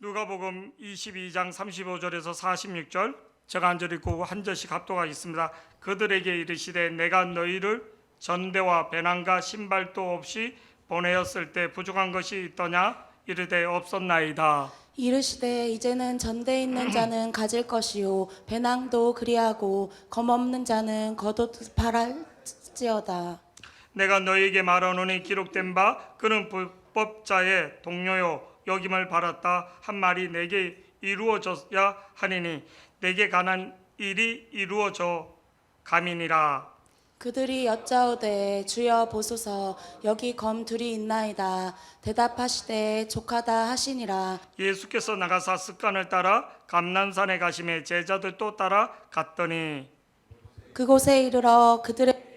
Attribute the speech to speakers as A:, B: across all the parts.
A: 누가복음 22장 35절에서 46절 제가 한 절 읽고 한 절씩 합독하겠습니다. 그들에게 이르시되 내가 너희를 전대와 배낭과 신발도 없이 보내었을 때 부족한 것이 있더냐 이르되 없었나이다.
B: 이르시되 이제는 전대 있는 자는 가질 것이요 배낭도 그리하고 검없는 자는 겉옷 팔할지어다.
A: 내가 너희에게 말하노니 기록된 바 그는 불법자의 동료요 여김을 받았다 한 말이 내게 이루어져야 하니니 내게 관한 일이 이루어져 감이니라.
B: 그들이 여짜오되 주여 보소서 여기 검 둘이 있나이다. 대답하시되 족하다 하시니라.
A: 예수께서 나가사 습관을 따라 감난산에 가심에 제자들도 따라 갔더니
B: 그곳에 이르러
A: 그들을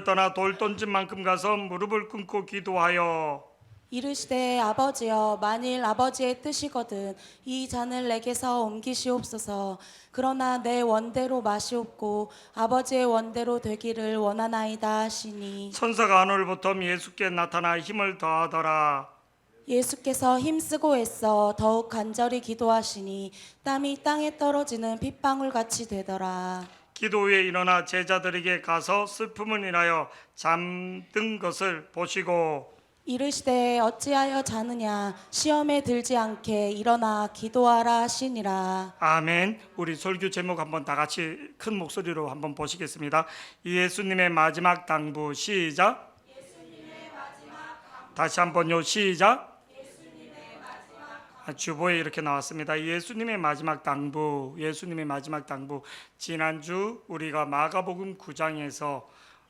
A: 떠나 돌 던진 만큼 가서 무릎을 꿇고 기도하여
B: 이르시되 아버지여 만일 아버지의 뜻이거든 이 잔을 내게서 옮기시옵소서. 그러나 내 원대로 마시옵고 아버지의 원대로 되기를 원하나이다 하시니
A: 천사가 하늘부터 예수께 나타나 힘을 더하더라.
B: 예수께서 힘쓰고 애써 더욱 간절히 기도하시니 땀이 땅에 떨어지는 핏방울 같이 되더라.
A: 기도 후에 일어나 제자들에게 가서 슬픔을 인하여 잠든 것을 보시고
B: 이르시되 어찌하여 자느냐 시험에 들지 않게 일어나 기도하라 하시니라.
A: 아멘. 우리 설교 제목 한번 다 같이 큰 목소리로 한번 보시겠습니다. 예수님의 마지막 당부 시작. 다시 한번요 시작. 주보에 이렇게 나왔습니다. 예수님의 마지막 당부, 예수님의 마지막 당부. 지난주 우리가 마가복음 9장에서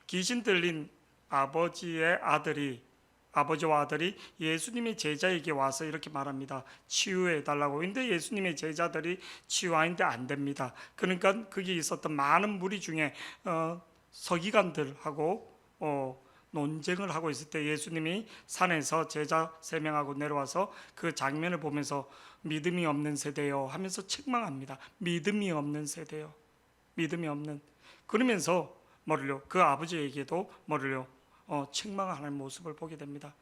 A: 귀신 들린 아버지와 아들이 예수님의 제자에게 와서 이렇게 말합니다. 치유해 달라고. 근데 예수님의 제자들이 치유하는데 안 됩니다. 그러니까 거기 있었던 많은 무리 중에 서기관들하고 논쟁을 하고 있을 때 예수님이 산에서 제자 3명하고 내려와서 그 장면을 보면서 믿음이 없는 세대요 하면서 책망합니다. 믿음이 없는 세대요. 믿음이 없는. 그러면서 뭐를요? 그 아버지에게도 뭐를요? 책망하는 모습을 보게 됩니다.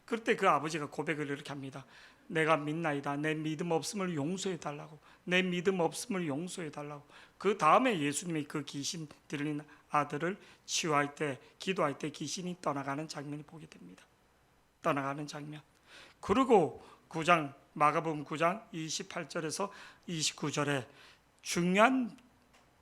A: 그때 그 아버지가 고백을 이렇게 합니다. 내가 믿나이다. 내 믿음 없음을 용서해 달라고. 내 믿음 없음을 용서해 달라고. 그 다음에 예수님이 그 귀신 들린 아들을 치유할 때, 기도할 때 귀신이 떠나가는 장면을 보게 됩니다. 떠나가는 장면. 그리고 마가복음 9장 28절에서 29절에 중요한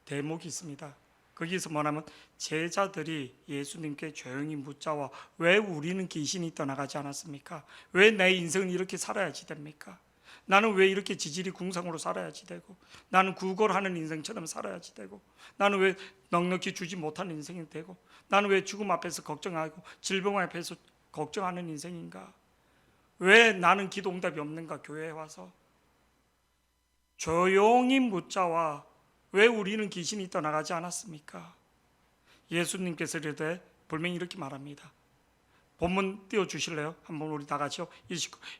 A: 대목이 있습니다. 거기서 뭐냐면 제자들이 예수님께 조용히 묻자와 왜 우리는 귀신이 떠나가지 않았습니까? 왜 내 인생은 이렇게 살아야지 됩니까? 나는 왜 이렇게 지질이 궁상으로 살아야지 되고, 나는 구걸하는 인생처럼 살아야지 되고, 나는 왜 넉넉히 주지 못하는 인생이 되고, 나는 왜 죽음 앞에서 걱정하고 질병 앞에서 걱정하는 인생인가? 왜 나는 기도 응답이 없는가? 교회에 와서 조용히 묻자와 왜 우리는 귀신이 떠나가지 않았습니까? 예수님께서 이르되 분명히 이렇게 말합니다. 본문 띄워주실래요? 한번 우리 다 같이요.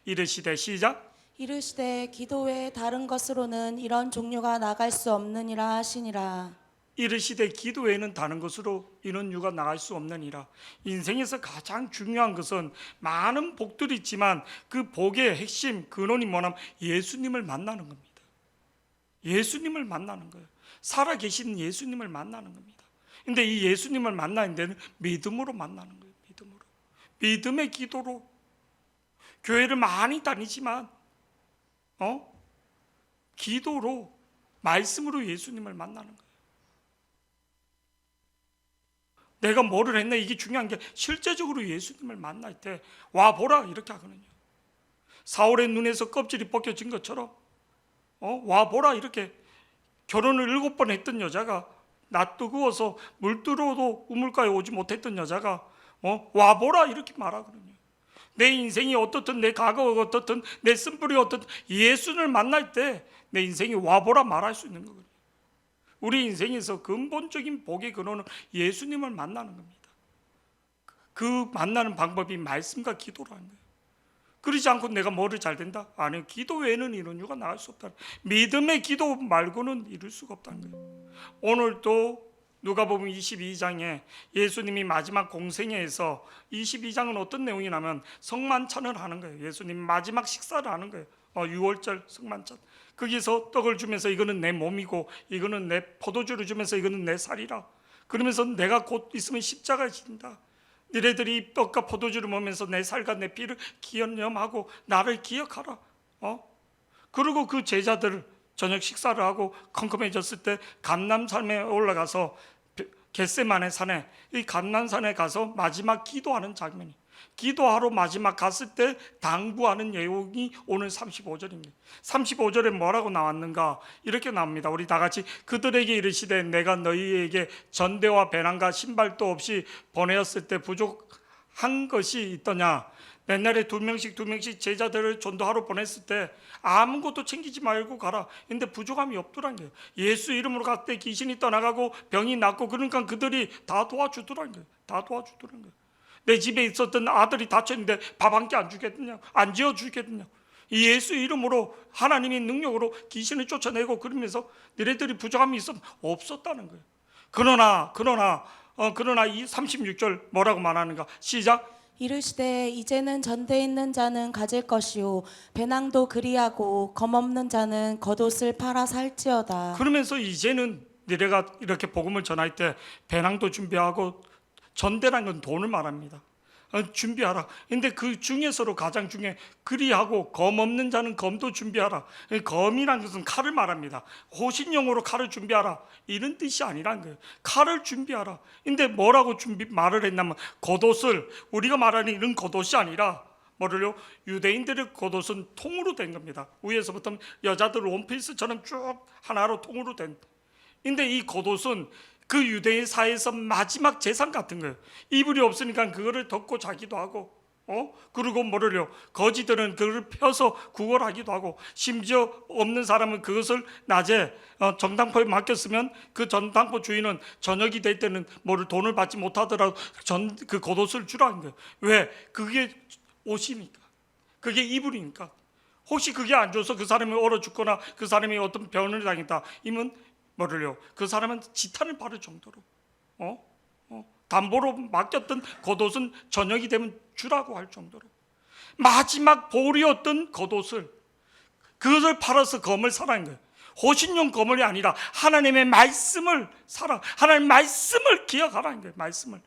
A: 이르시되 시작.
B: 이르시되 기도 외에 다른 것으로는 이런 종류가 나갈 수 없느니라 하시니라.
A: 이르시되 기도 외에는 다른 것으로 이런 유가 나갈 수 없느니라. 인생에서 가장 중요한 것은 많은 복들이 있지만 그 복의 핵심 근원이 뭐냐면 예수님을 만나는 겁니다. 예수님을 만나는 거예요. 살아계신 예수님을 만나는 겁니다. 근데 이 예수님을 만나는 데는 믿음으로 만나는 거예요. 믿음으로. 믿음의 기도로. 교회를 많이 다니지만 기도로, 말씀으로 예수님을 만나는 거예요. 내가 뭐를 했나 이게 중요한 게 실제적으로 예수님을 만날 때 와 보라 이렇게 하거든요. 사울의 눈에서 껍질이 벗겨진 것처럼 와 보라 이렇게. 결혼을 7번 했던 여자가 나 뜨거워서 물 들어도 우물가에 오지 못했던 여자가 와 보라 이렇게 말하거든요. 내 인생이 어떻든 내 과거가 어떻든 내 쓴뿌리 어떻든 예수를 만날 때 내 인생이 와 보라 말할 수 있는 거거든요. 우리 인생에서 근본적인 복의 근원은 예수님을 만나는 겁니다. 그 만나는 방법이 말씀과 기도라는 거예요. 그러지 않고 내가 뭐를 잘 된다? 아니, 기도 외에는 이런 이유가 나올 수 없다. 믿음의 기도 말고는 이룰 수가 없다는 거예요. 오늘도 누가복음 22장에 예수님이 마지막 공생애에서 22장은 어떤 내용이냐면 성만찬을 하는 거예요. 예수님 마지막 식사를 하는 거예요. 6월절 성만찬. 거기서 떡을 주면서 이거는 내 몸이고 이거는 내 포도주를 주면서 이거는 내 살이라. 그러면서 내가 곧 있으면 십자가에 진다. 너희들이 이 떡과 포도주를 먹으면서 내 살과 내 피를 기념하고 나를 기억하라. 그리고 그 제자들 저녁 식사를 하고 컴컴해졌을 때 감람산에 올라가서 겟세마네 산에, 이 감람산에 가서 마지막 기도하는 장면이, 기도하러 마지막 갔을 때 당부하는 내용이 오늘 35절입니다. 35절에 뭐라고 나왔는가? 이렇게 나옵니다. 우리 다 같이 그들에게 이르시되 내가 너희에게 전대와 배낭과 신발도 없이 보내었을 때 부족한 것이 있더냐? 옛날에 두 명씩 제자들을 전도하러 보냈을 때 아무것도 챙기지 말고 가라. 근데 부족함이 없더란 거예요. 예수 이름으로 갔을 때 귀신이 떠나가고 병이 낫고, 그러니까 그들이 다 도와주더란 거예요. 다 도와주더란 거예요. 내 집에 있었던 아들이 다쳤는데 밥 한 끼 안 주겠느냐? 안 지어주겠느냐? 예수 이름으로 하나님의 능력으로 귀신을 쫓아내고, 그러면서 너희들이 부족함이 있으면 없었다는 거예요. 그러나 이 36절 뭐라고 말하는가? 시작.
B: 이르시되 이제는 전대 있는 자는 가질 것이요 배낭도 그리하고 검없는 자는 겉옷을 팔아 살지어다.
A: 그러면서 이제는 너희가 이렇게 복음을 전할 때 배낭도 준비하고, 전대란 건 돈을 말합니다. 준비하라. 근데 그 중에서도 가장 중에 그리하고 검 없는 자는 검도 준비하라. 검이란 것은 칼을 말합니다. 호신용으로 칼을 준비하라, 이런 뜻이 아니란 거예요. 칼을 준비하라. 근데 뭐라고 말을 했냐면 겉옷을, 우리가 말하는 이런 겉옷이 아니라 뭐를요? 유대인들의 겉옷은 통으로 된 겁니다. 위에서부터 여자들 원피스처럼 쭉 하나로 통으로 된. 근데 이 겉옷은 그 유대인 사회에서 마지막 재산 같은 거예요. 이불이 없으니까 그거를 덮고 자기도 하고, 그리고 뭐를요? 거지들은 그걸 펴서 구걸하기도 하고, 심지어 없는 사람은 그것을 낮에 전당포에 맡겼으면 그 전당포 주인은 저녁이 될 때는 돈을 받지 못하더라도 그 겉옷을 주라는 거예요. 왜? 그게 옷이니까, 그게 이불이니까. 혹시 그게 안 줘서 그 사람이 얼어 죽거나 그 사람이 어떤 병을 당했다, 이면 뭐를요? 그 사람은 지탄을 받을 정도로 담보로 맡겼던 겉옷은 저녁이 되면 주라고 할 정도로 마지막 보리였던 겉옷을, 그것을 팔아서 검을 사라는 거예요. 호신용 검이 아니라 하나님의 말씀을 사라. 하나님의 말씀을 기억하라는 거예요. 말씀을.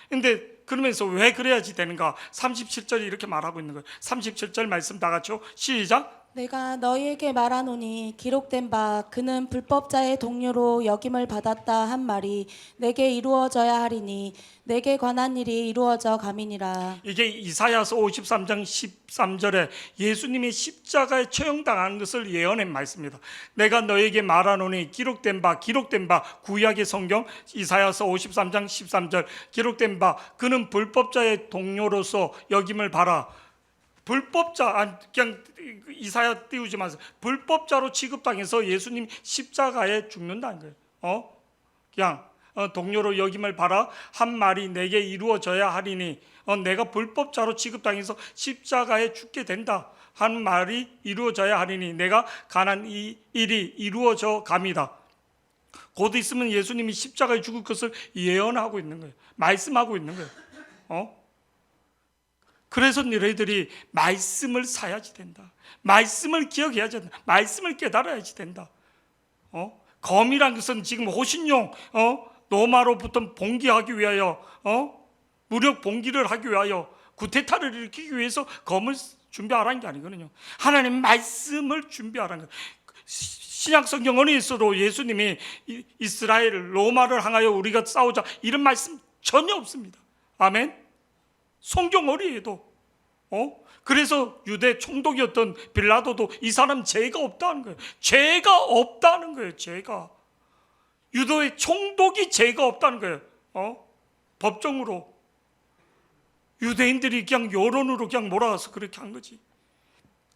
A: 근데 그러면서 왜 그래야지 되는가? 37절이 이렇게 말하고 있는 거예요. 37절 말씀 다 같이요. 시작.
B: 내가 너희에게 말하노니 기록된 바 그는 불법자의 동료로 역임을 받았다 한 말이 내게 이루어져야 하리니 내게 관한 일이 이루어져 감이니라.
A: 이게 이사야서 53장 13절에 예수님이 십자가에 처형당하는 것을 예언한 말씀입니다. 내가 너에게 말하노니 기록된 바 구약의 성경 이사야서 53장 13절 기록된 바 그는 불법자의 동료로서 역임을 받아. 불법자, 그냥 이사야 띄우지 마세요. 불법자로 취급당해서 예수님 십자가에 죽는다는 거예요. 그냥 동료로 여김을 받아 한 말이 내게 이루어져야 하리니, 내가 불법자로 취급당해서 십자가에 죽게 된다 한 말이 이루어져야 하리니 내가 간한 이 일이 이루어져 갑니다. 곧 있으면 예수님이 십자가에 죽을 것을 예언하고 있는 거예요. 말씀하고 있는 거예요. 그래서 너희들이 말씀을 사야지 된다. 말씀을 기억해야지 된다. 말씀을 깨달아야지 된다. 검이란 것은 지금 호신용, 로마로부터 봉기하기 위하여, 무력 봉기를 하기 위하여, 구테타를 일으키기 위해서 검을 준비하라는 게 아니거든요. 하나님 말씀을 준비하라는 거예요. 신약 성경 어디에서도 예수님이 이스라엘, 로마를 향하여 우리가 싸우자 이런 말씀 전혀 없습니다. 아멘. 성경 어디에도 그래서 유대 총독이었던 빌라도도 이 사람 죄가 없다는 거예요. 죄가 없다는 거예요. 죄가 유대의 총독이 죄가 없다는 거예요. 법정으로 유대인들이 그냥 여론으로 그냥 몰아가서 그렇게 한 거지.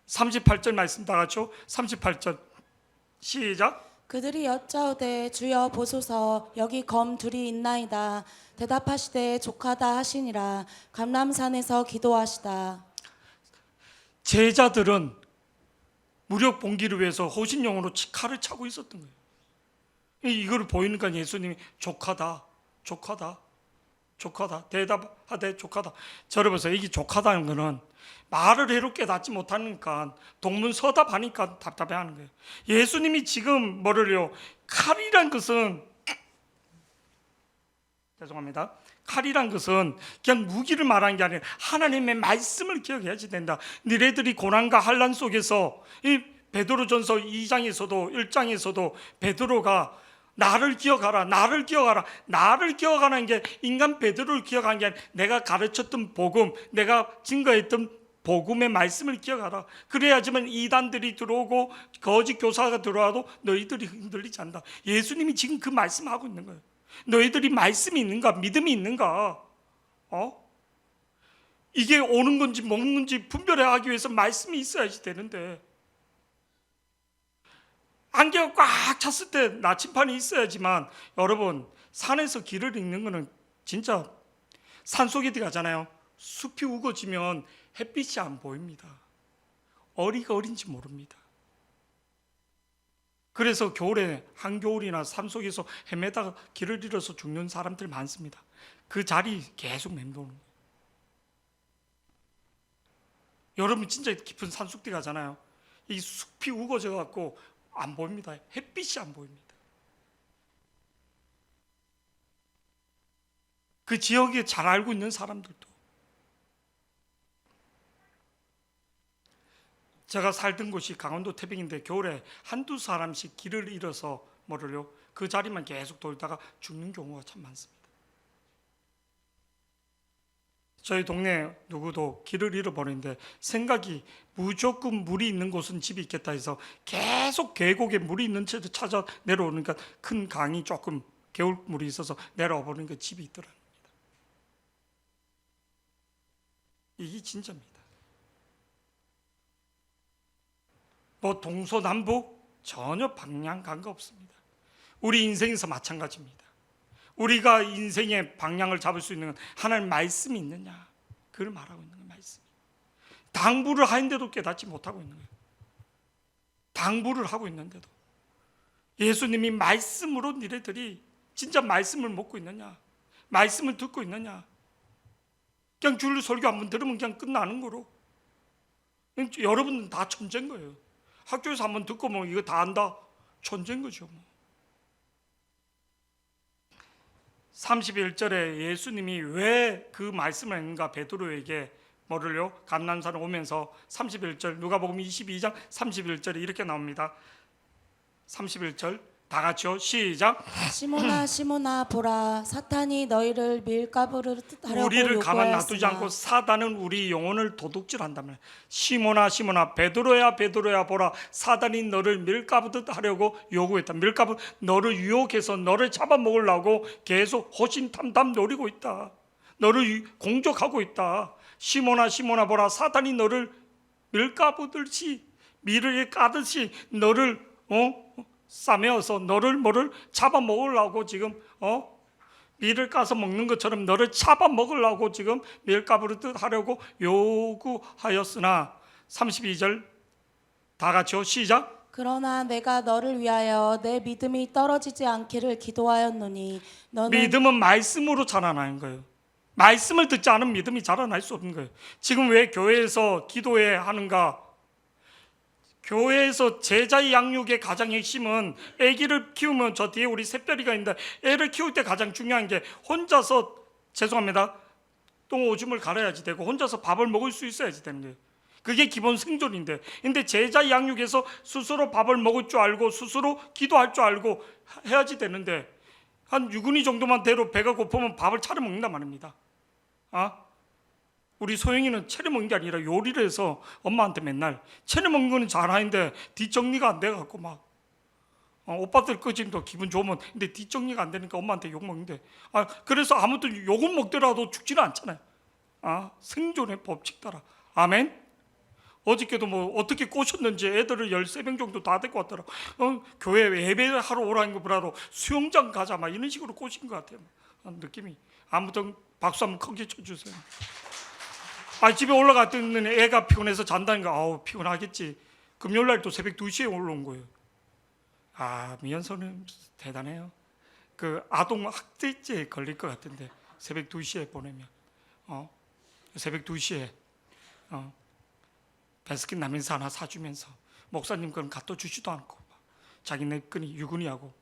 A: 38절 말씀 다 같이요. 38절 시작.
B: 그들이 여짜오되 주여 보소서 여기 검 둘이 있나이다. 대답하시되 족하다 하시니라. 감람산에서 기도하시다.
A: 제자들은 무력 봉기를 위해서 호신용으로 칼을 차고 있었던 거예요. 이걸 보이니까 예수님이 족하다, 족하다, 족하다, 대답하되 족하다. 저러면서 이게 족하다는 거는 말을 해로 깨닫지 못하니까 동문서답하니까 답답해하는 거예요. 예수님이 지금 뭐를요? 칼이란 것은, 죄송합니다. 칼이란 것은 그냥 무기를 말하는 게 아니라 하나님의 말씀을 기억해야지 된다. 너희들이 고난과 환난 속에서, 이 베드로전서 2장에서도 1장에서도 베드로가 나를 기억하라, 나를 기억하라, 나를 기억하는 게 인간 베드로를 기억한 게 아니라 내가 가르쳤던 복음, 내가 증거했던 복음의 말씀을 기억하라. 그래야지만 이단들이 들어오고 거짓 교사가 들어와도 너희들이 흔들리지 않는다. 예수님이 지금 그 말씀하고 있는 거예요. 너희들이 말씀이 있는가, 믿음이 있는가? 이게 오는 건지 먹는 건지 분별하기 위해서 말씀이 있어야지 되는데, 안개가 꽉 찼을 때 나침반이 있어야지만, 여러분 산에서 길을 잃는 거는 진짜 산속에 들어가잖아요. 숲이 우거지면 햇빛이 안 보입니다. 어리가 어린지 모릅니다. 그래서 겨울에 한겨울이나 산속에서 헤매다가 길을 잃어서 죽는 사람들 많습니다. 그 자리 계속 맴도는 거예요. 여러분 진짜 깊은 산속 들어가잖아요. 이 숲이 우거져 갖고 안 보입니다. 햇빛이 안 보입니다. 그 지역에 잘 알고 있는 사람들도, 제가 살던 곳이 강원도 태백인데 겨울에 한두 사람씩 길을 잃어서 뭐를요? 그 자리만 계속 돌다가 죽는 경우가 참 많습니다. 저희 동네 누구도 길을 잃어버리는데 생각이 무조건 물이 있는 곳은 집이 있겠다 해서 계속 계곡에 물이 있는 채도 찾아 내려오니까 큰 강이 조금 개울물이 있어서 내려와 보니까 집이 있더랍니다. 이게 진짜입니다. 뭐 동서남북 전혀 방향 관계 없습니다. 우리 인생에서 마찬가지입니다. 우리가 인생의 방향을 잡을 수 있는 건 하나님 말씀이 있느냐, 그걸 말하고 있는 거예요. 말씀이. 당부를 하는데도 깨닫지 못하고 있는 거예요. 당부를 하고 있는데도. 예수님이 말씀으로 니네들이 진짜 말씀을 먹고 있느냐, 말씀을 듣고 있느냐. 그냥 줄 설교 한번 들으면 그냥 끝나는 거로. 여러분은 다 천재인 거예요. 학교에서 한번 듣고 뭐 이거 다 안다, 천재인 거죠. 뭐. 31절에 예수님이 왜 그 말씀을 했는가, 베드로에게 뭐를요? 감난산에 오면서 31절, 누가복음 22장 31절에 이렇게 나옵니다. 31절 다 같이요. 시작.
B: 시몬아 시몬아 보라, 사탄이 너희를 밀가부를 하려고
A: 우리를 가만 놔두지
B: 요구하였으나
A: 않고 사단은 우리 영혼을 도둑질한다면, 시몬아 시몬아 베드로야 베드로야 보라, 사단이 너를 밀가부듯 하려고 요구했다. 밀가부, 너를 유혹해서 너를 잡아먹으려고 계속 호신탐탐 노리고 있다. 너를 공격하고 있다. 시몬아 시몬아 보라, 사단이 너를 밀가부듯이, 밀을 까듯이 너를 싸매어서 너를 뭐를 잡아먹으려고 지금 밀을 까서 먹는 것처럼 너를 잡아먹으려고 지금 밀가부르듯 하려고 요구하였으나, 32절 다 같이요. 시작.
B: 그러나 내가 너를 위하여 내 믿음이 떨어지지 않기를 기도하였노니 너는
A: 믿음은 말씀으로 자라나는 거예요. 말씀을 듣지 않은 믿음이 자라날 수 없는 거예요. 지금 왜 교회에서 기도해야 하는가? 교회에서 제자의 양육의 가장 핵심은, 아기를 키우면 저 뒤에 우리 샛별이가 있는데, 애를 키울 때 가장 중요한 게 혼자서, 죄송합니다, 똥 오줌을 갈아야지 되고 혼자서 밥을 먹을 수 있어야지 되는 거예요. 그게 기본 생존인데, 근데 제자 양육에서 스스로 밥을 먹을 줄 알고 스스로 기도할 줄 알고 해야지 되는데, 한 유근이 정도만 돼도 배가 고프면 밥을 차려 먹는단 말입니다. 우리 소영이는 차려 먹는 게 아니라 요리를 해서 엄마한테 맨날, 차려 먹는 거는 잘하는데 뒷정리가 안 돼갖고 막 오빠들 끄집도 기분 좋으면, 근데 뒷정리가 안 되니까 엄마한테 욕 먹는데, 그래서 아무튼 욕은 먹더라도 죽지는 않잖아요. 생존의 법칙 따라. 아멘. 어저께도 뭐 어떻게 꼬셨는지 애들을 13명 정도 다 데리고 왔더라. 교회 예배를 하러 오라는 것보다도 수영장 가자 막 이런 식으로 꼬신 것 같아요. 느낌이. 아무튼 박수 한번 크게 쳐주세요. 집에 올라갔더니 애가 피곤해서 잔다니까, 아우 피곤하겠지. 금요일날 또 새벽 2시에 올라온 거예요. 미연소는 대단해요. 그 아동 학대죄에 걸릴 것 같은데 새벽 2시에 보내면 새벽 2시에 베스킨 라빈스 하나 사주면서 목사님 건 갖다 주지도 않고 자기네 끈이 유근이하고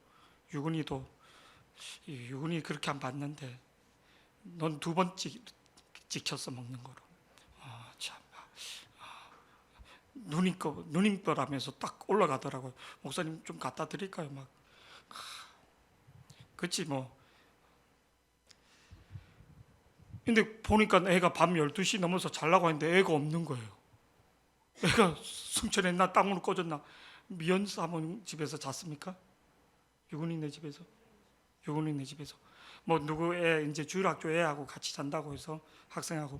A: 유근이도 유근이 그렇게 안 받는데 넌 2번 찍혔어 먹는 거로. 참 누님 거라면서 딱 올라가더라고요. 목사님 좀 갖다 드릴까요? 막 그치 뭐. 근데 보니까 애가 밤 12시 넘어서 자려고 했는데 애가 없는 거예요. 애가 승천했나 땅으로 꺼졌나. 미연 사모님 집에서 잤습니까? 유근이네 집에서. 유근이네 집에서. 뭐 누구 애 이제 주일학교 애하고 같이 잔다고 해서 학생하고.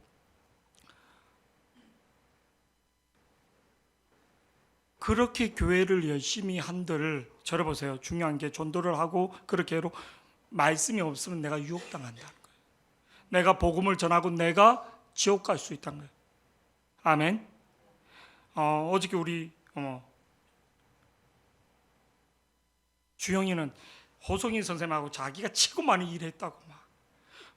A: 그렇게 교회를 열심히 한들 저러보세요. 중요한 게 전도를 하고 그렇게 해로 말씀이 없으면 내가 유혹당한다는 거예요. 내가 복음을 전하고 내가 지옥 갈 수 있다는 거예요. 아멘. 어저께 우리 주영이는 호성이 선생님하고 자기가 최고 많이 일했다고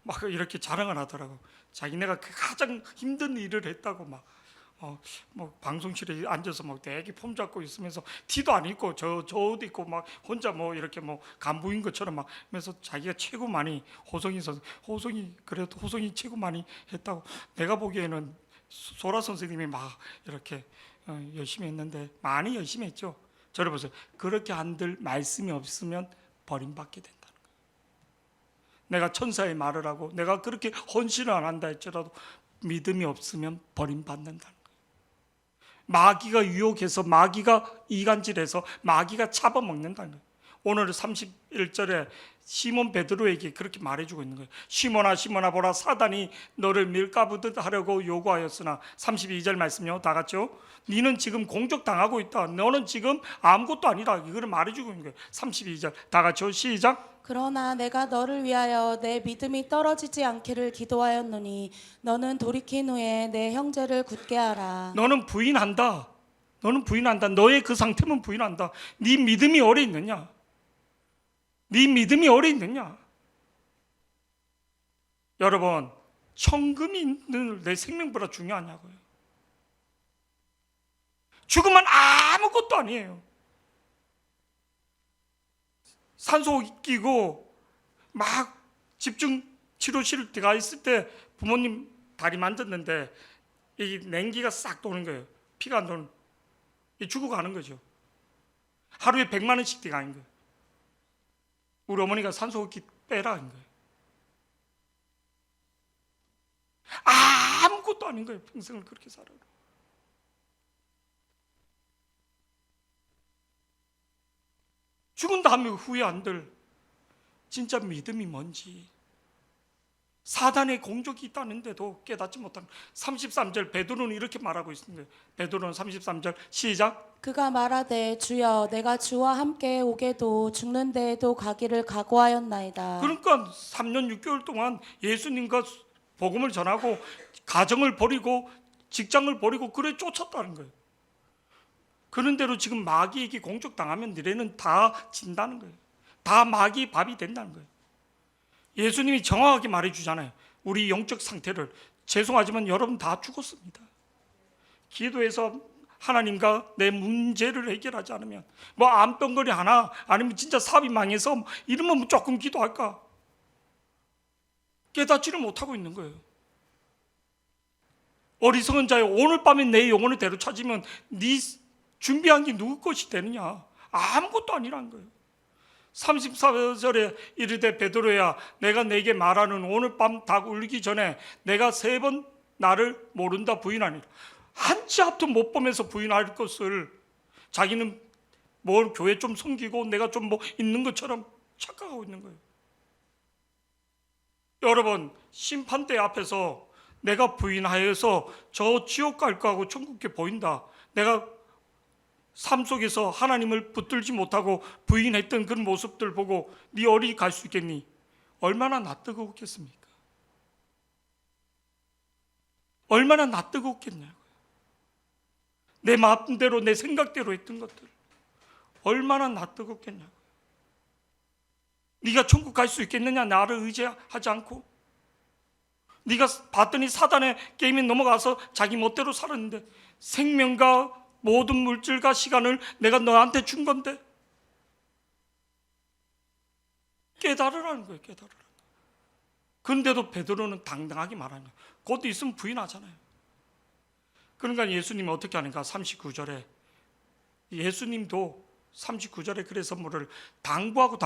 A: 막 이렇게 자랑을 하더라고. 자기네가 가장 힘든 일을 했다고 뭐 방송실에 앉아서 막 대기 폼 잡고 있으면서 티도 안 입고 저 옷 입고 막 혼자 뭐 이렇게 뭐 간부인 것처럼 막 하면서 자기가 최고 많이 그래도 호성이 최고 많이 했다고. 내가 보기에는 소라 선생님이 막 이렇게 열심히 했는데 많이 열심히 했죠. 저를 보세요. 그렇게 한들 말씀이 없으면 버림받게 된다는 거예요. 내가 천사의 말을 하고 내가 그렇게 헌신을 안 한다 할지라도 믿음이 없으면 버림받는다는 거예요. 마귀가 유혹해서 마귀가 이간질해서 마귀가 잡아먹는다는 거예요. 오늘 31절에 시몬 베드로에게 그렇게 말해주고 있는 거예요. 시몬아 시몬아 보라 사단이 너를 밀가부듯 하려고 요구하였으나 32절 말씀요. 다 같이요. 너는 지금 공격당하고 있다. 너는 지금 아무것도 아니다. 이거를 말해주고 있는 거예요. 32절 다 같이요. 시작.
B: 그러나 내가 너를 위하여 내 믿음이 떨어지지 않기를 기도하였노니 너는 돌이킨 후에 내 형제를 굳게 하라.
A: 너는 부인한다. 너는 부인한다. 너의 그 상태면 부인한다. 네 믿음이 어디 있느냐? 네 믿음이 어디 있느냐? 여러분, 천금이 있는 내 생명보다 중요하냐고요. 죽으면 아무것도 아니에요. 산소 끼고 막 집중 치료실 가 있을 때 부모님 다리 만졌는데 이 냉기가 싹 도는 거예요. 피가 안 도는. 죽어가는 거죠. 하루에 100만 원씩 들어가는 거예요. 우리 어머니가 산소호흡기 빼라 한 거예요. 아무것도 아닌 거예요. 평생을 그렇게 살아요. 죽은 다음에 후회 안 될 진짜 믿음이 뭔지, 사단의 공격이 있다는데도 깨닫지 못하는 33절 베드로는 이렇게 말하고 있습니다. 베드로는 33절 시작.
B: 그가 말하되 주여 내가 주와 함께 오게도 죽는 데에도 가기를 각오하였나이다.
A: 그러니까 3년 6개월 동안 예수님과 복음을 전하고 가정을 버리고 직장을 버리고 그래 쫓았다는 거예요. 그런대로 지금 마귀에게 공격당하면 너희는 다 진다는 거예요. 다 마귀의 밥이 된다는 거예요. 예수님이 정확하게 말해주잖아요. 우리 영적 상태를. 죄송하지만 여러분 다 죽었습니다. 기도해서 하나님과 내 문제를 해결하지 않으면 뭐 암병거리 하나 아니면 진짜 사업이 망해서 이러면 조금 기도할까? 깨닫지를 못하고 있는 거예요. 어리석은 자여 오늘 밤에 내 영혼을 되찾으면 네 준비한 게 누구 것이 되느냐? 아무것도 아니라는 거예요. 34절에 이르되 베드로야 내가 내게 말하는 오늘 밤 닭 울리기 전에 내가 3번 나를 모른다 부인하니라. 한치 앞도 못 보면서 부인할 것을 자기는 뭘 교회 좀 섬기고 내가 좀 뭐 있는 것처럼 착각하고 있는 거예요. 여러분 심판대 앞에서 내가 부인하여서 저 지옥 갈 거하고 천국에 보인다. 내가 삶 속에서 하나님을 붙들지 못하고 부인했던 그런 모습들 보고 네 어디 갈 수 있겠니? 얼마나 낯뜨겁겠습니까? 얼마나 낯뜨겁겠냐고요. 내 마음대로 내 생각대로 했던 것들 얼마나 낯뜨겁겠냐고. 네가 천국 갈 수 있겠느냐, 나를 의지하지 않고. 네가 봤더니 사단의 게임에 넘어가서 자기 멋대로 살았는데, 생명과 모든 물질과 시간을 내가 너한테 준 건데 깨달으라는 거예요. 깨달으라. 그런데도 베드로는 당당하게 말하는 거예요. 곧 있으면 부인하잖아요. 그러니까 예수님이 어떻게 하는가? 39절에 예수님도 39절에 그래서 뭐를 당부하고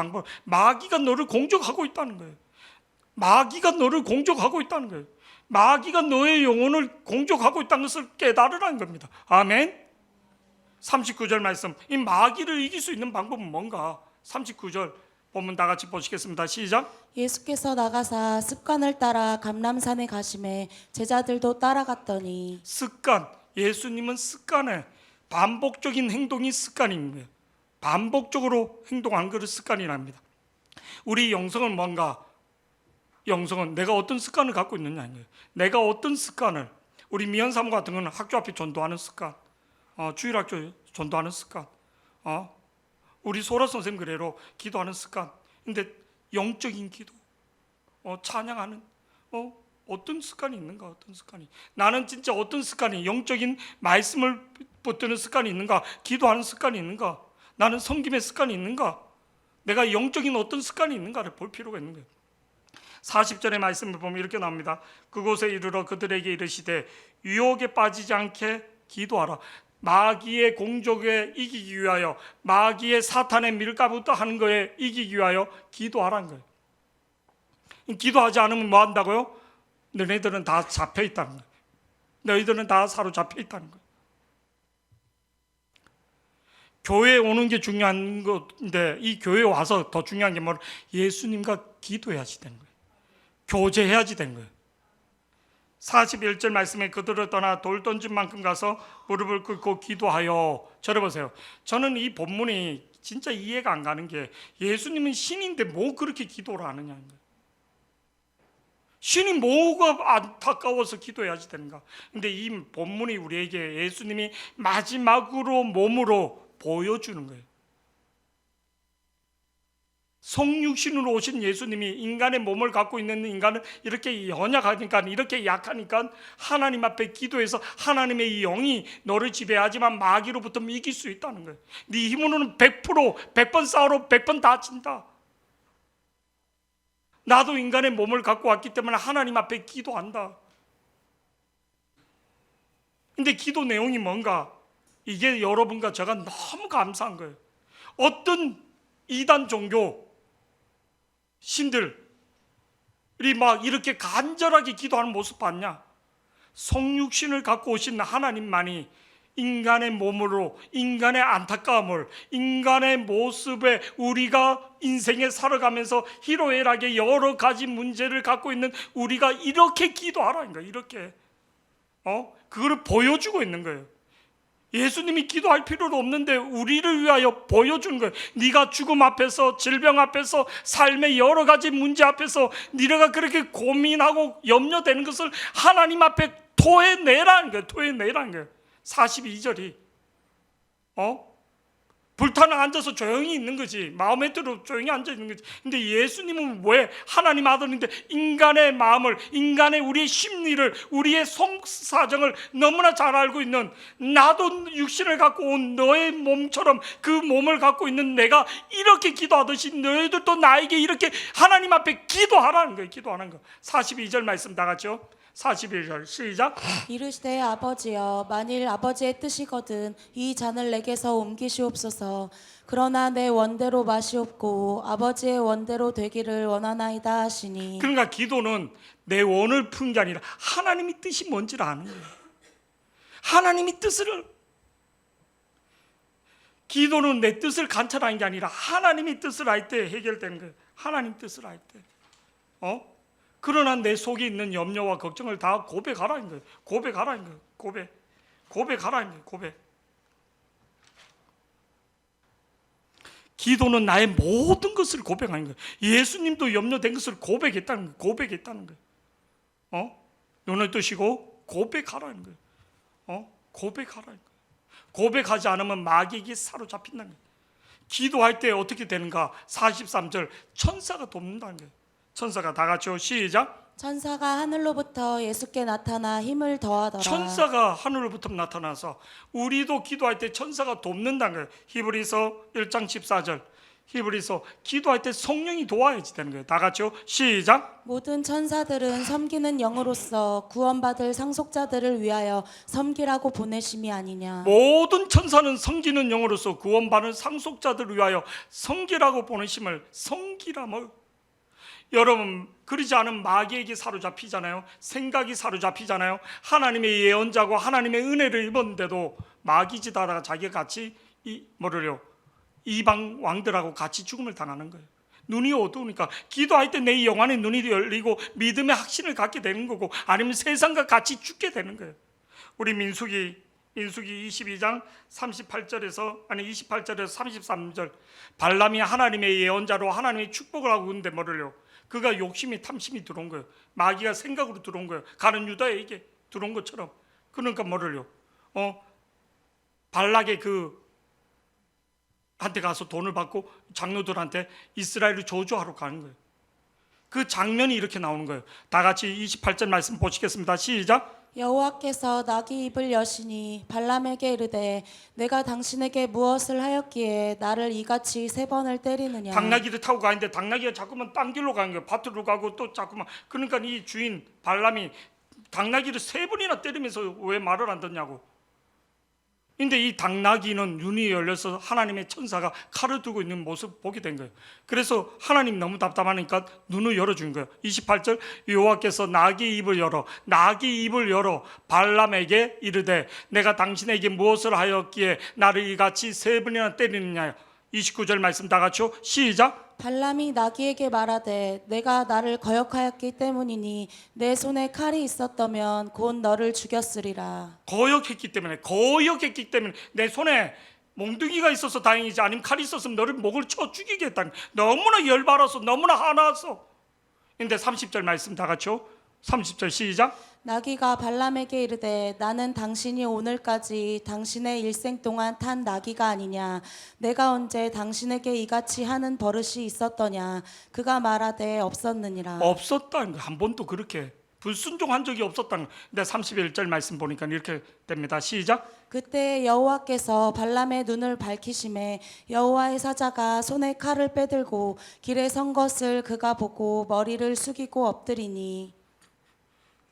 A: 마귀가 너를 공격하고 있다는 거예요. 마귀가 너를 공격하고 있다는 거예요. 마귀가 너의 영혼을 공격하고 있다는 것을 깨달으라는 겁니다. 아멘. 39절 말씀, 이 마귀를 이길 수 있는 방법은 뭔가? 39절 보면 다 같이 보시겠습니다. 시작.
B: 예수께서 나가사 습관을 따라 감람산에 가심에 제자들도 따라갔더니.
A: 습관, 예수님은 습관에 반복적인 행동이 습관인 거예요. 반복적으로 행동한 것을 습관이랍니다. 우리 영성은 뭔가? 영성은 내가 어떤 습관을 갖고 있느냐는 거예요. 내가 어떤 습관을, 우리 미연사모 같은 거는 학교 앞에 전도하는 습관, 주일학교 전도하는 습관, 우리 소라 선생님 그래로 기도하는 습관. 근데 영적인 기도, 찬양하는 어떤 습관이 있는가? 어떤 습관이? 나는 진짜 어떤 습관이, 영적인 말씀을 붙드는 습관이 있는가? 기도하는 습관이 있는가? 나는 섬김의 습관이 있는가? 내가 영적인 어떤 습관이 있는가를 볼 필요가 있는 거예요. 40절의 말씀을 보면 이렇게 나옵니다. 그곳에 이르러 그들에게 이르시되 유혹에 빠지지 않게 기도하라. 마귀의 공격에 이기기 위하여, 마귀의 사탄의 밀가부터 하는 거에 이기기 위하여 기도하라는 거예요. 기도하지 않으면 뭐 한다고요? 너희들은 다 잡혀 있다는 거예요. 너희들은 다 사로잡혀 있다는 거예요. 교회에 오는 게 중요한 건데, 이 교회에 와서 더 중요한 게 뭐냐? 예수님과 기도해야지 되는 거예요. 교제해야지 되는 거예요. 41절 말씀에 그들을 떠나 돌 던진 만큼 가서 무릎을 꿇고 기도하여. 저러보세요. 저는 이 본문이 진짜 이해가 안 가는 게, 예수님은 신인데 뭐 그렇게 기도를 하느냐는 거예요. 신이 뭐가 안타까워서 기도해야지 되는가? 근데 이 본문이 우리에게 예수님이 마지막으로 몸으로 보여주는 거예요. 성육신으로 오신 예수님이 인간의 몸을 갖고 있는 인간을 이렇게 연약하니까, 이렇게 약하니까 하나님 앞에 기도해서 하나님의 이 영이 너를 지배하지만 마귀로부터 이길 수 있다는 거예요. 네 힘으로는 100%, 100번 싸우러 100번 다친다. 나도 인간의 몸을 갖고 왔기 때문에 하나님 앞에 기도한다. 근데 기도 내용이 뭔가? 이게 여러분과 제가 너무 감사한 거예요. 어떤 이단 종교 신들이 막 이렇게 간절하게 기도하는 모습 봤냐? 성육신을 갖고 오신 하나님만이 인간의 몸으로, 인간의 안타까움을, 인간의 모습에, 우리가 인생에 살아가면서 희로애락의 여러 가지 문제를 갖고 있는 우리가 이렇게 기도하라는 거예요. 이렇게 그거를 보여주고 있는 거예요. 예수님이 기도할 필요도 없는데 우리를 위하여 보여준 거예요. 네가 죽음 앞에서, 질병 앞에서, 삶의 여러 가지 문제 앞에서 네가 그렇게 고민하고 염려되는 것을 하나님 앞에 토해내라는 거예요. 토해내라는 거예요. 42절이 불타는 앉아서 조용히 있는 거지. 마음에 들어 조용히 앉아 있는 거지. 근데 예수님은 왜 하나님 아들인데 인간의 마음을, 인간의 우리의 심리를, 우리의 속사정을 너무나 잘 알고 있는, 나도 육신을 갖고 온 너의 몸처럼 그 몸을 갖고 있는 내가 이렇게 기도하듯이 너희들도 나에게 이렇게 하나님 앞에 기도하라는 거예요. 기도하는 거. 42절 말씀 다 같이요. 41절 시작.
B: 이르시되 아버지여, 만일 아버지의 뜻이거든 이 잔을 내게서 옮기시옵소서. 그러나 내 원대로 마시옵고 아버지의 원대로 되기를 원하나이다 하시니.
A: 그러니까 기도는 내 원을 푸는 게 아니라 하나님의 뜻이 뭔지를 아는 거예요. 하나님의 뜻을, 기도는 내 뜻을 관찰하는 게 아니라 하나님의 뜻을 알 때 해결되는 거예요. 하나님 뜻을 알 때. 그러나 내 속에 있는 염려와 걱정을 다 고백하라는 거예요. 고백하라는 거예요. 고백하라는 거예요. 고백. 기도는 나의 모든 것을 고백하는 거예요. 예수님도 염려된 것을 고백했다는 거예요. 고백했다는 거예요. 눈을 뜨시고 고백하라는 거예요. 고백하라는 거예요. 고백하지 않으면 마귀에게 사로잡힌다는 거예요. 기도할 때 어떻게 되는가? 43절 천사가 돕는다는 거예요. 천사가 다 같이요. 시작.
B: 천사가 하늘로부터 예수께 나타나 힘을 더하더라.
A: 천사가 하늘로부터 나타나서 우리도 기도할 때 천사가 돕는다는 거예요. 히브리서 1장 14절. 히브리서 기도할 때 성령이 도와야지 되는 거예요. 다 같이요. 시작.
B: 모든 천사들은 섬기는 영으로서 구원받을 상속자들을 위하여 섬기라고 보내심이 아니냐.
A: 모든 천사는 섬기는 영으로서 구원받는 상속자들을 위하여 섬기라고 보내심을 섬기라 뭐. 여러분 그러지 않은 마귀에게 사로잡히잖아요. 생각이 사로잡히잖아요. 하나님의 예언자고 하나님의 은혜를 입었는데도 마귀 짓하다가 자기가 같이 이방 왕들하고 같이 죽음을 당하는 거예요. 눈이 어두우니까 기도할 때 내 영안의 눈이 열리고 믿음의 확신을 갖게 되는 거고, 아니면 세상과 같이 죽게 되는 거예요. 우리 민수기 22장 38절에서 33절 발람이 하나님의 예언자로 하나님의 축복을 하고 있는데 뭐를요? 그가 욕심이 탐심이 들어온 거예요. 마귀가 생각으로 들어온 거예요. 가는 유다에게 들어온 것처럼. 그러니까 뭐를요? 발락의 한테 가서 돈을 받고 장로들한테 이스라엘을 저주하러 가는 거예요. 그 장면이 이렇게 나오는 거예요. 다 같이 28절 말씀 보시겠습니다. 시작.
B: 여호와께서 나귀 입을 여시니 발람에게 이르되 내가 당신에게 무엇을 하였기에 나를 이같이 3번을 때리느냐.
A: 당나귀를 타고 가는데 당나귀가 자꾸만 딴 길로 가는 거예요. 밭으로 가고 또 자꾸만. 그러니까 이 주인 발람이 당나귀를 3번이나 때리면서 왜 말을 안 듣냐고. 근데 이 당나귀는 눈이 열려서 하나님의 천사가 칼을 들고 있는 모습 보게 된 거예요. 그래서 하나님 너무 답답하니까 눈을 열어준 거예요. 28절 여호와께서 나귀 입을 열어 발람에게 이르되 내가 당신에게 무엇을 하였기에 나를 이같이 3번이나 때리느냐. 29절 말씀 다 같이요. 시작.
B: 발람이 나귀에게 말하되 내가 나를 거역하였기 때문이니 내 손에 칼이 있었다면 곧 너를 죽였으리라.
A: 거역했기 때문에 내 손에 몽둥이가 있어서 다행이지, 아니면 칼이 있었으면 너를 목을 쳐 죽이겠다. 너무나 열받아서 너무나 화나서. 근데 30절 말씀 다 같이요. 30절 시작.
B: 나귀가 발람에게 이르되 나는 당신이 오늘까지 당신의 일생 동안 탄 나귀가 아니냐. 내가 언제 당신에게 이같이 하는 버릇이 있었더냐. 그가 말하되 없었느니라.
A: 없었다는 거예요. 한 번도 그렇게 불순종한 적이 없었다는 거예요. 근데 31절 말씀 보니까 이렇게 됩니다. 시작.
B: 그때 여호와께서 발람의 눈을 밝히심에 여호와의 사자가 손에 칼을 빼들고 길에 선 것을 그가 보고 머리를 숙이고 엎드리니.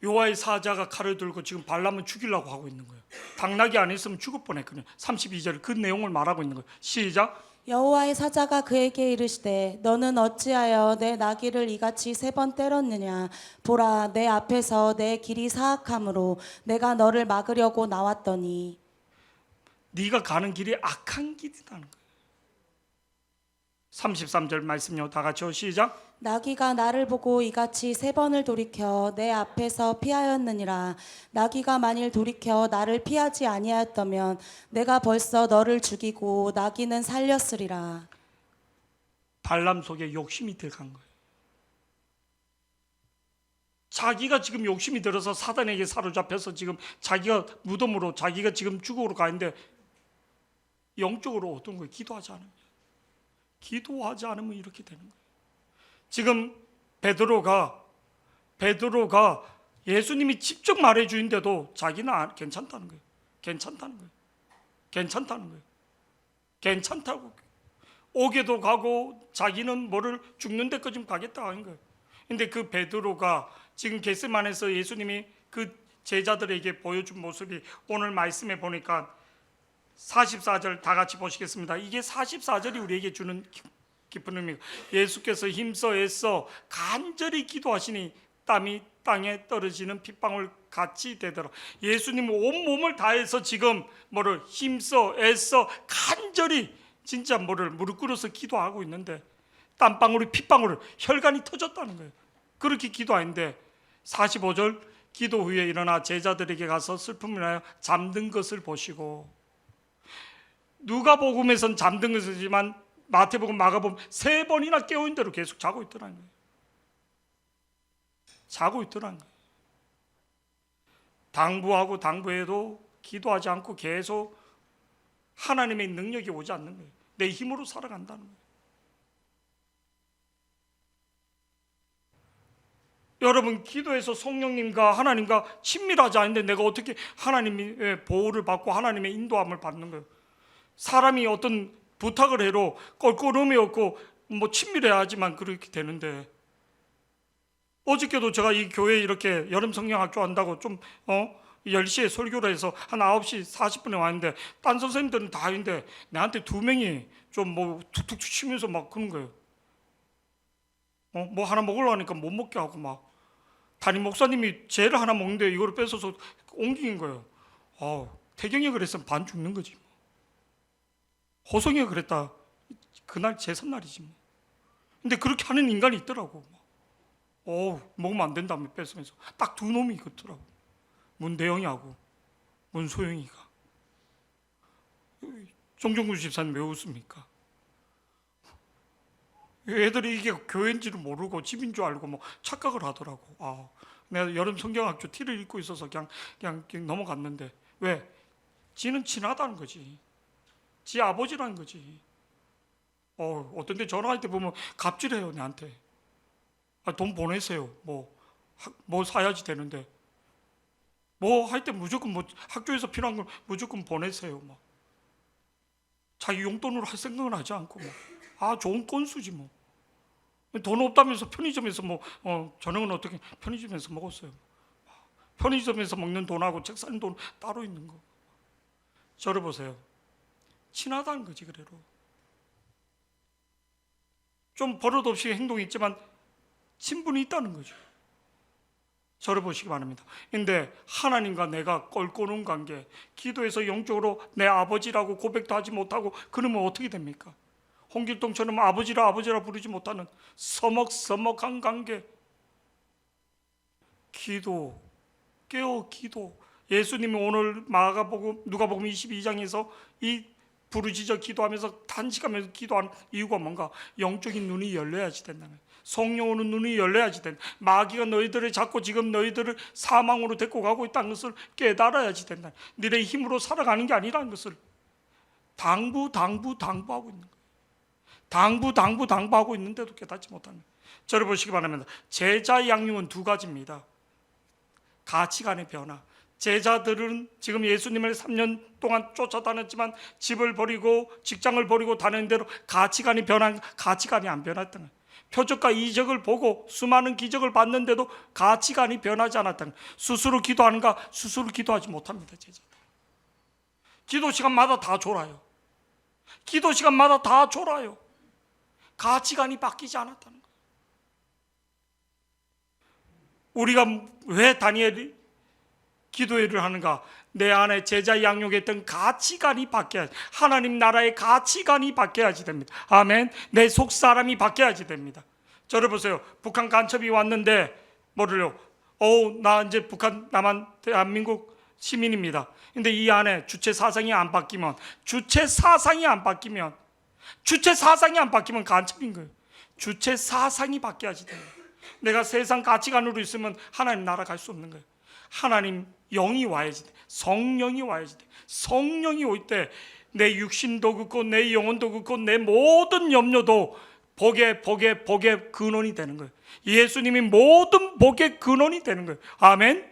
A: 여호와의 사자가 칼을 들고 지금 발람을 죽이려고 하고 있는 거예요. 당나귀 안 했으면 죽을 뻔했거든요. 32절 그 내용을 말하고 있는 거예요. 시작.
B: 여호와의 사자가 그에게 이르시되 너는 어찌하여 내 나귀를 이같이 3번 때렸느냐. 보라, 내 앞에서 내 길이 사악함으로 내가 너를 막으려고 나왔더니.
A: 네가 가는 길이 악한 길이라는 거예요. 33절 말씀요. 다 같이요. 시작.
B: 나귀가 나를 보고 이같이 3번을 돌이켜 내 앞에서 피하였느니라. 나귀가 만일 돌이켜 나를 피하지 아니하였다면 내가 벌써 너를 죽이고 나귀는 살렸으리라.
A: 발람 속에 욕심이 들어간 거예요. 자기가 지금 욕심이 들어서 사단에게 사로잡혀서 지금 자기가 무덤으로 자기가 지금 죽으러 가는데 영적으로 어떤 거예요? 기도하지 않으면 이렇게 되는 거예요. 지금 베드로가 예수님이 직접 말해 주는데도 자기는 괜찮다는 거예요. 괜찮다고 오게도 가고 자기는 뭐를 죽는 데까지 가겠다 하는 거예요. 근데 그 베드로가 지금 겟세마네에서 예수님이 그 제자들에게 보여준 모습이 오늘 말씀에 보니까 44절 다 같이 보시겠습니다. 이게 44절이 우리에게 주는 깊은 의미가, 예수께서 힘써 애써 간절히 기도하시니 땀이 땅에 떨어지는 핏방울 같이 되더라. 예수님은 온 몸을 다해서 지금 뭐를 힘써 애써 간절히 진짜 뭐를 무릎 꿇어서 기도하고 있는데 땀방울이 핏방울 혈관이 터졌다는 거예요. 그렇게 기도하는데 45절 기도 후에 일어나 제자들에게 가서 슬픔을 하여 잠든 것을 보시고, 누가복음에선 잠든 것이지만 마태복음, 마가복음 3번이나 깨어있는 대로 계속 자고 있더라는 거예요. 당부해도 기도하지 않고 계속 하나님의 능력이 오지 않는 거예요. 내 힘으로 살아간다는 거예요. 여러분, 기도해서 성령님과 하나님과 친밀하지 않은데 내가 어떻게 하나님의 보호를 받고 하나님의 인도함을 받는 거예요? 사람이 어떤 부탁을 해도 껄끄러움이 없고 뭐 친밀해야지만 그렇게 되는데, 어저께도 제가 이 교회에 이렇게 여름 성경학교 한다고 좀 10시에 설교를 해서 한 9시 40분에 왔는데, 딴 선생님들은 다 있는데 나한테 2명이 좀 뭐 툭툭 치면서 막 그런 거예요. 뭐 하나 먹으려고 하니까 못 먹게 하고, 막 담임 목사님이 젤을 하나 먹는데 이거를 뺏어서 옮긴 거예요. 태경이가 그랬으면 반 죽는 거지. 호성이가 그랬다, 그날 제삿날이지 뭐. 근데 그렇게 하는 인간이 있더라고. 먹으면 안 된다며 뺏으면서 딱 2놈이 있더라고. 문대영이하고 문소영이가. 정종구 집사님 왜 웃습니까? 애들이 이게 교회인지를 모르고 집인 줄 알고 뭐 착각을 하더라고. 내가 여름 성경학교 티를 읽고 있어서 그냥 넘어갔는데, 왜? 지는 친하다는 거지. 지 아버지라는 거지. 어떤 데 전화할 때 보면 갑질해요, 내한테. 돈 보내세요. 뭐 사야지 되는데. 뭐 할 때 무조건 뭐 학교에서 필요한 걸 무조건 보내세요. 막. 자기 용돈으로 할 생각은 하지 않고 좋은 건수지 뭐. 돈 없다면서 편의점에서 저녁은 어떻게 편의점에서 먹었어요. 편의점에서 먹는 돈하고 책 사는 돈 따로 있는 거. 저를 보세요. 친하다는 거지. 그래도 좀 버릇 없이 행동이 있지만 친분이 있다는 거죠. 저를 보시기 바랍니다. 근데 하나님과 내가 껄끄러운 관계, 기도해서 영적으로 내 아버지라고 고백도 하지 못하고 그러면 어떻게 됩니까? 홍길동처럼 아버지라 부르지 못하는 서먹서먹한 관계. 기도, 기도. 예수님이 오늘 누가복음 22장에서 이 부르짖어 기도하면서 단식하면서 기도하는 이유가 뭔가? 영적인 눈이 열려야지 된다는 거예요. 성령 오는 눈이 열려야지 된다. 마귀가 너희들을 잡고 지금 너희들을 사망으로 데리고 가고 있다는 것을 깨달아야지 된다. 너의 힘으로 살아가는 게 아니라는 것을 당부하고 있는 거예요. 당부하고 있는데도 깨닫지 못하는 거예요. 저를 보시기 바랍니다. 제자의 양육은 2가지입니다. 가치관의 변화. 제자들은 지금 예수님을 3년 동안 쫓아다녔지만 집을 버리고 직장을 버리고 다니는 대로 가치관이 안 변했던 거예요. 표적과 이적을 보고 수많은 기적을 봤는데도 가치관이 변하지 않았던 거예요. 스스로 기도하는가? 스스로 기도하지 못합니다. 제자들. 기도 시간마다 다 졸아요. 가치관이 바뀌지 않았다는 거예요. 우리가 왜 다니엘이 기도회를 하는가? 내 안에 제자 양육했던 가치관이 바뀌어야, 하나님 나라의 가치관이 바뀌어야지 됩니다. 아멘. 내 속 사람이 바뀌어야지 됩니다. 저를 보세요. 북한 간첩이 왔는데 뭐를요? 나 이제 북한 남한 대한민국 시민입니다. 근데 이 안에 주체 사상이 안 바뀌면 간첩인 거예요. 주체 사상이 바뀌어야지 돼요. 내가 세상 가치관으로 있으면 하나님 나라 갈 수 없는 거예요. 하나님 영이 와야지 돼. 성령이 와야지 돼. 성령이 올 때 내 육신도 긋고 내 영혼도 긋고 내 모든 염려도 복의 근원이 되는 거예요. 예수님이 모든 복의 근원이 되는 거예요. 아멘.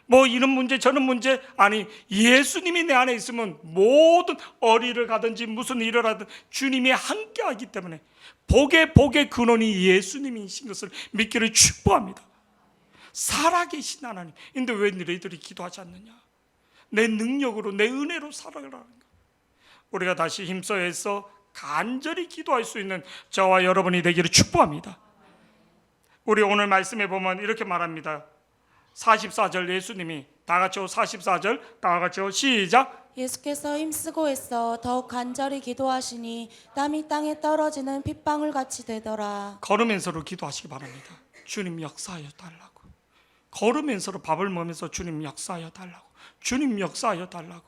A: 뭐 이런 문제 저런 문제 아니, 예수님이 내 안에 있으면 모든 어디를 가든지 무슨 일을 하든 주님이 함께하기 때문에 복의 근원이 예수님이신 것을 믿기를 축복합니다. 살아계신 하나님. 근데 왜 너희들이 기도하지 않느냐? 내 능력으로 내 은혜로 살아가라는 거예요. 우리가 다시 힘써서 간절히 기도할 수 있는 저와 여러분이 되기를 축복합니다. 우리 오늘 말씀에 보면 이렇게 말합니다. 44절 예수님이 다 같이요. 44절 다 같이요. 시작.
B: 예수께서 힘쓰고 애써 더욱 간절히 기도하시니 땀이 땅에 떨어지는 핏방울 같이 되더라.
A: 걸으면서로 기도하시기 바랍니다. 주님 역사하여 달라고. 걸으면서로 밥을 먹으면서 주님 역사하여 달라고. 주님 역사하여 달라고.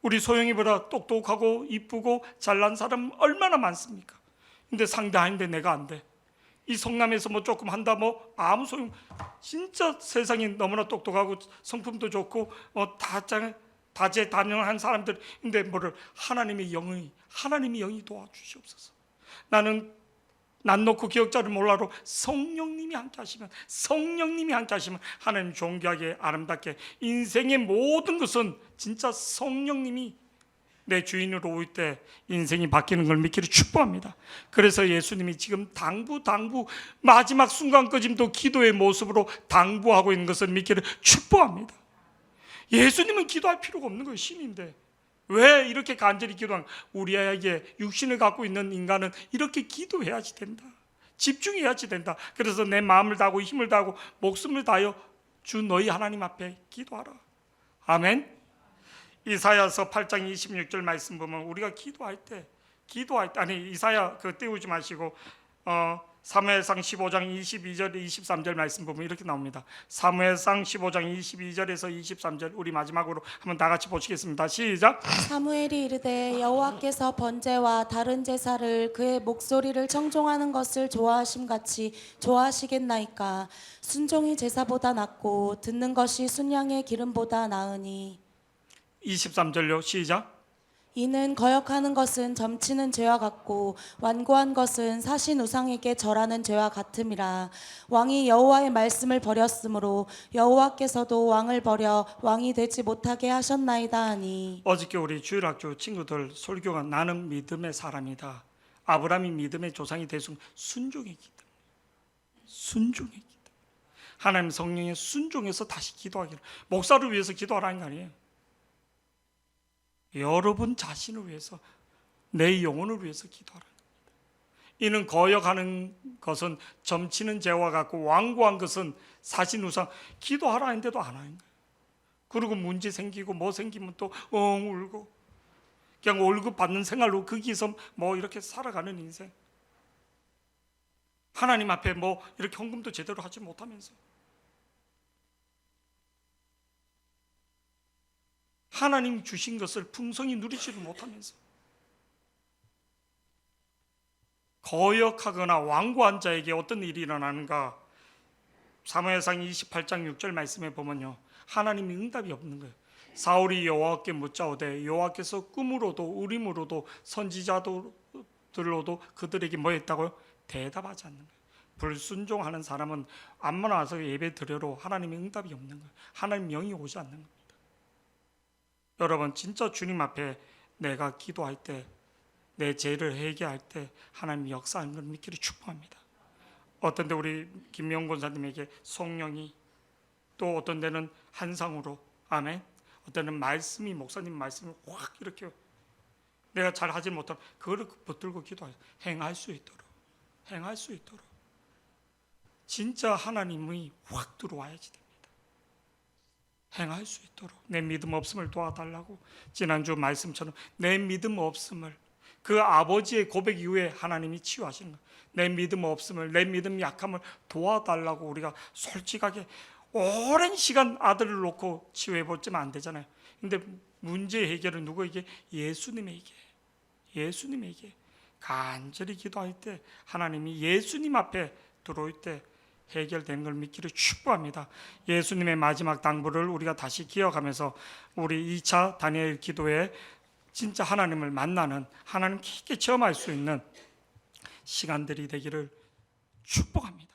A: 우리 소영이보다 똑똑하고 이쁘고 잘난 사람 얼마나 많습니까? 근데 상대하는데 내가 안 돼. 이 성남에서 뭐 조금 한다 아무 소용. 진짜 세상이 너무나 똑똑하고 성품도 좋고 다 짱. 다재다능한 사람들인데 뭐를 하나님의 영이 도와주시옵소서. 나는 난 놓고 기억자를 몰라도 성령님이 함께 하시면 하나님 존귀하게 아름답게 인생의 모든 것은 진짜 성령님이 내 주인으로 올 때 인생이 바뀌는 걸 믿기를 축복합니다. 그래서 예수님이 지금 당부 마지막 순간까지도 기도의 모습으로 당부하고 있는 것을 믿기를 축복합니다. 예수님은 기도할 필요가 없는 거예요. 신인데 왜 이렇게 간절히 기도하는? 우리에게 육신을 갖고 있는 인간은 이렇게 기도해야지 된다. 집중해야지 된다. 그래서 내 마음을 다하고 힘을 다하고 목숨을 다하여 주 너희 하나님 앞에 기도하라. 아멘. 이사야서 8장 26절 말씀 보면 우리가 기도할 때 아니 이사야 그거 띄우지 마시고 사무엘상 15장 22절 23절 말씀 보면 이렇게 나옵니다. 사무엘상 15장 22절에서 23절 우리 마지막으로 한번 다 같이 보시겠습니다. 시작.
B: 사무엘이 이르되 여호와께서 번제와 다른 제사를 그의 목소리를 청종하는 것을 좋아하심같이 좋아하시겠나이까. 순종이 제사보다 낫고 듣는 것이 순양의 기름보다 나으니.
A: 23절요. 시작.
B: 이는 거역하는 것은 점치는 죄와 같고 완고한 것은 사신 우상에게 절하는 죄와 같음이라. 왕이 여호와의 말씀을 버렸으므로 여호와께서도 왕을 버려 왕이 되지 못하게 하셨나이다 하니.
A: 어저께 우리 주일학교 친구들 설교가 나는 믿음의 사람이다. 아브라함이 믿음의 조상이 되sun 순종했기 때문에 하나님 성령의 순종해서 다시 기도하기를. 목사를 위해서 기도하라는 거 아니에요. 여러분 자신을 위해서 내 영혼을 위해서 기도하라. 이는 거역하는 것은 점치는 죄와 같고 완고한 것은 사신 우상. 기도하라 했는데도 안 하는 거예요. 그리고 문제 생기고 뭐 생기면 또 울고 그냥 월급 받는 생활로 거기서 뭐 이렇게 살아가는 인생. 하나님 앞에 뭐 이렇게 헌금도 제대로 하지 못하면서 하나님 주신 것을 풍성히 누리지를 못하면서 거역하거나 완고한 자에게 어떤 일이 일어나는가? 사무엘상 28장 6절 말씀에 보면요, 하나님이 응답이 없는 거예요. 사울이 여호와께 묻자오되 여호와께서 꿈으로도 우림으로도 선지자들로도 그들에게 뭐 했다고요? 대답하지 않는 거예요. 불순종하는 사람은 아무나 와서 예배 드려도 하나님의 응답이 없는 거예요. 하나님 영이 오지 않는 겁니다. 여러분 진짜 주님 앞에 내가 기도할 때, 내 죄를 회개할 때 하나님이 역사하는 걸 믿기를 축복합니다. 어떤 때 우리 김명 권사님에게 성령이, 또 어떤 데는 한상으로, 아멘, 어떤 때는 말씀이, 목사님 말씀이 확 이렇게 내가 잘 하지 못하면 그거를 붙들고 기도해요. 행할 수 있도록 진짜 하나님이 확 들어와야지 됩니다. 행할 수 있도록 내 믿음 없음을 도와달라고. 지난주 말씀처럼 내 믿음 없음을, 그 아버지의 고백 이후에 하나님이 치유하시는 거예요. 내 믿음 없음을, 내 믿음 약함을 도와달라고 우리가 솔직하게 오랜 시간 아들을 놓고 치유해보지만 안 되잖아요. 근데 문제 해결은 누구에게? 예수님에게 간절히 기도할 때 하나님이 예수님 앞에 들어올 때 해결되는 걸 믿기를 축복합니다. 예수님의 마지막 당부를 우리가 다시 기억하면서 우리 2차 다니엘 기도에 진짜 하나님을 만나는, 하나님 깊게 체험할 수 있는 시간들이 되기를 축복합니다.